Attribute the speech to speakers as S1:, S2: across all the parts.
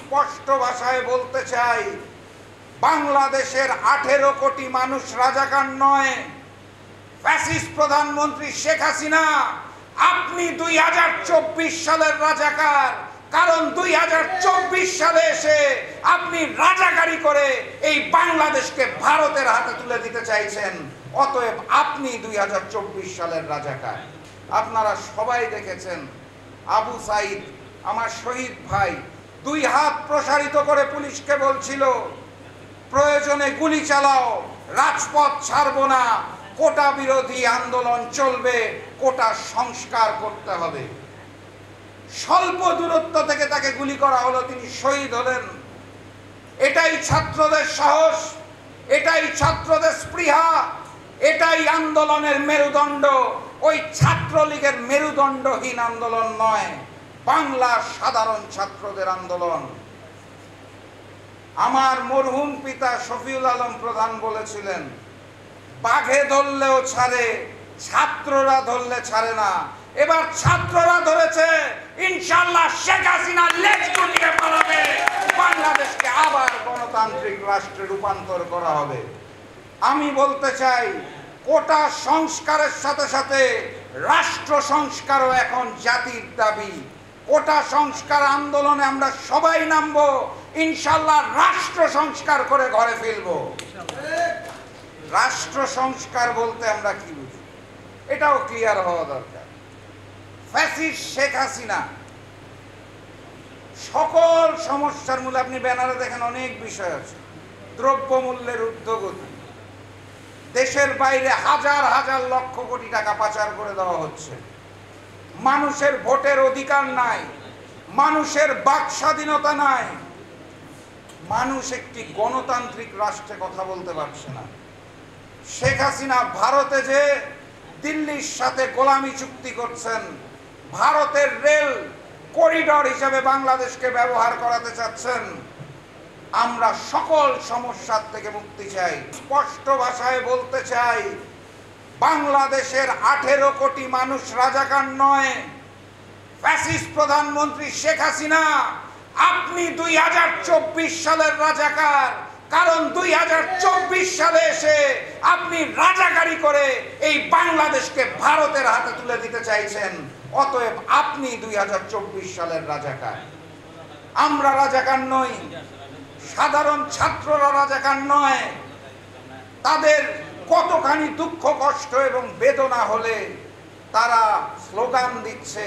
S1: স্পষ্ট ভাষায় বলতে চাই, বাংলাদেশের 18 কোটি মানুষ রাজাকার নয়। ফ্যাসিস্ট প্রধানমন্ত্রী শেখ হাসিনা, আপনি 2024 সালের রাজাকার, কারণ 2024 সালে এসে আপনি রাজাকারি করে এই বাংলাদেশকে ভারতের হাতে তুলে দিতে চাইছেন। অতএব আপনি 2024 সালের রাজাকার। আপনারা সবাই দেখেছেন, আবু সাইদ আমার শহীদ ভাই 2 হাত প্রসারিত করে পুলিশকে বলছিল, প্রয়োজনে গুলি চালাও, রাজপথ ছাড়বো না, কোটা বিরোধী আন্দোলন চলবে, কোটা সংস্কার করতে হবে। স্বল্প দূরত্ব থেকে তাকে গুলি করা হলো, তিনি শহীদ হলেন। এটাই ছাত্রদের সাহস, এটাই ছাত্রদের স্পৃহা, এটাই আন্দোলনের মেরুদণ্ড। ওই ছাত্রলীগের মেরুদণ্ডহীন আন্দোলন নয়, বাংলার সাধারণ ছাত্রদের আন্দোলন। আমার মরহুম পিতা শফিউল আলম প্রধান বলেছিলেন, বাঘে ধরলেও ছাড়ে, ছাত্ররা ধরলে ছাড়ে না। এবার ছাত্ররা ধরেছে, ইনশাআল্লাহ শেখ হাসিনা লেজ গুটিয়ে পালাবে, বাংলাদেশকে আবার গণতান্ত্রিক রাষ্ট্রে রূপান্তর করা হবে। আমি বলতে চাই, কোটা সংস্কারের সাথে সাথে রাষ্ট্র সংস্কারও এখন জাতির দাবি। কোটা সংস্কার আন্দোলনে আমরা সবাই নামবো, ইনশাআল্লাহ রাষ্ট্র সংস্কার করে ঘরে ফিরবো। রাষ্ট্র সংস্কার বলতে আমরা কি বুঝি, এটাও ক্লিয়ার হওয়া দরকার। ফ্যাসিস্ট শেখ হাসিনা সকল সমস্যার মূলে, আপনি ব্যানারে দেখেন অনেক বিষয় আছে, দ্রব্যমূল্যের ঊর্ধ্বগতি, দেশের বাইরে হাজার হাজার লক্ষ কোটি টাকা পাচার করে দেওয়া হচ্ছে, মানুষের ভোটের অধিকার নাই, মানুষের বাক স্বাধীনতা নাই, মানুষ একটি গণতান্ত্রিক রাষ্ট্রে কথা বলতে পারছে না। শেখ হাসিনা ভারতে যে দিল্লির সাথে গোলামি চুক্তি করছেন, ভারতের রেল করিডর হিসেবে বাংলাদেশকে ব্যবহার করাতে চাচ্ছেন। আমরা সকল সমস্যার থেকে মুক্তি চাই। স্পষ্ট ভাষায় বলতে চাই, বাংলাদেশের 18 কোটি মানুষ রাজাকার নয়। ফ্যাসিস্ট প্রধানমন্ত্রী শেখ হাসিনা, আপনি 2024 সালের রাজাকার, কারণ 2024 সালে এসে আপনি রাজাকারি করে এই বাংলাদেশকে ভারতের হাতে তুলে দিতে চাইছেন। অতএব আপনি 2024 সালের রাজাকার। আমরা রাজাকার নই, সাধারণ ছাত্ররা রাজাকার নয়। তাদের কতখানি দুঃখ কষ্ট এবং বেদনা হলে তারা স্লোগান দিচ্ছে,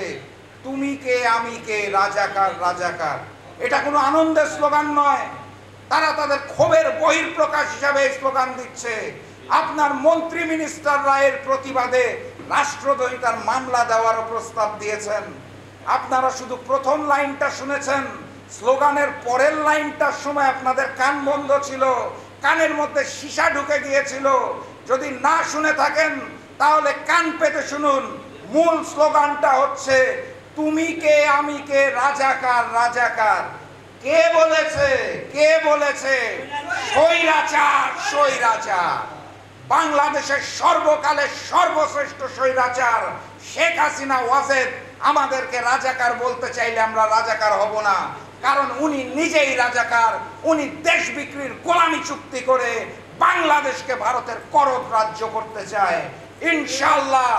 S1: তুমি কে আমি কে, রাজাকার রাজাকার। এটা কোনো আনন্দের স্লোগান নয়, তারা তাদের ক্ষোভের বহিঃপ্রকাশ হিসাবে এই স্লোগান দিচ্ছে। আপনার মন্ত্রী মিনিস্টার রায়ের প্রতিবাদে রাষ্ট্রদ্রোহিতার মামলা দেওয়ারও প্রস্তাব দিয়েছেন। আপনারা শুধু প্রথম লাইনটা শুনেছেন, স্লোগানের পরের লাইনটার সময় আপনাদের কান বন্ধ ছিল, কানের মধ্যে সীসা ঢুকে গিয়েছিল। যদি না শুনে থাকেন তাহলে কান পেতে শুনুন। মূল স্লোগানটা হচ্ছে, তুমি কে আমি কে, রাজাকার রাজাকার। কে বলেছে? কে বলেছে? স্বৈরাচার স্বৈরাচার। বাংলাদেশের সর্বকালের সর্বশ্রেষ্ঠ স্বৈরাচার শেখ হাসিনা ওয়াজেদ আমাদেরকে রাজাকার বলতে চাইলে আমরা রাজাকার হব না, কারণ উনি নিজেই রাজাকার। উনি দেশ বিক্রির গোলামি চুক্তি করে বাংলাদেশকে ভারতের করদ রাজ্য করতে চায়। ইনশাআল্লাহ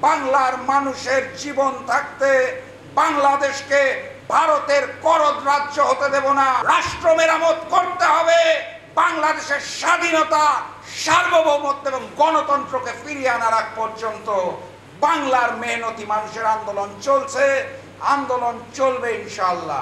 S1: বাংলার মানুষের জীবন থাকতে বাংলাদেশকে ভারতের করদ রাজ্য হতে দেব না। রাষ্ট্র মেরামত করতে হবে, বাংলাদেশের স্বাধীনতা, সার্বভৌমত্ব এবং গণতন্ত্রকে ফিরিয়ে আনার আগ পর্যন্ত বাংলার মেহনতি মানুষের আন্দোলন চলছে, আন্দোলন চলবে ইনশাআল্লাহ।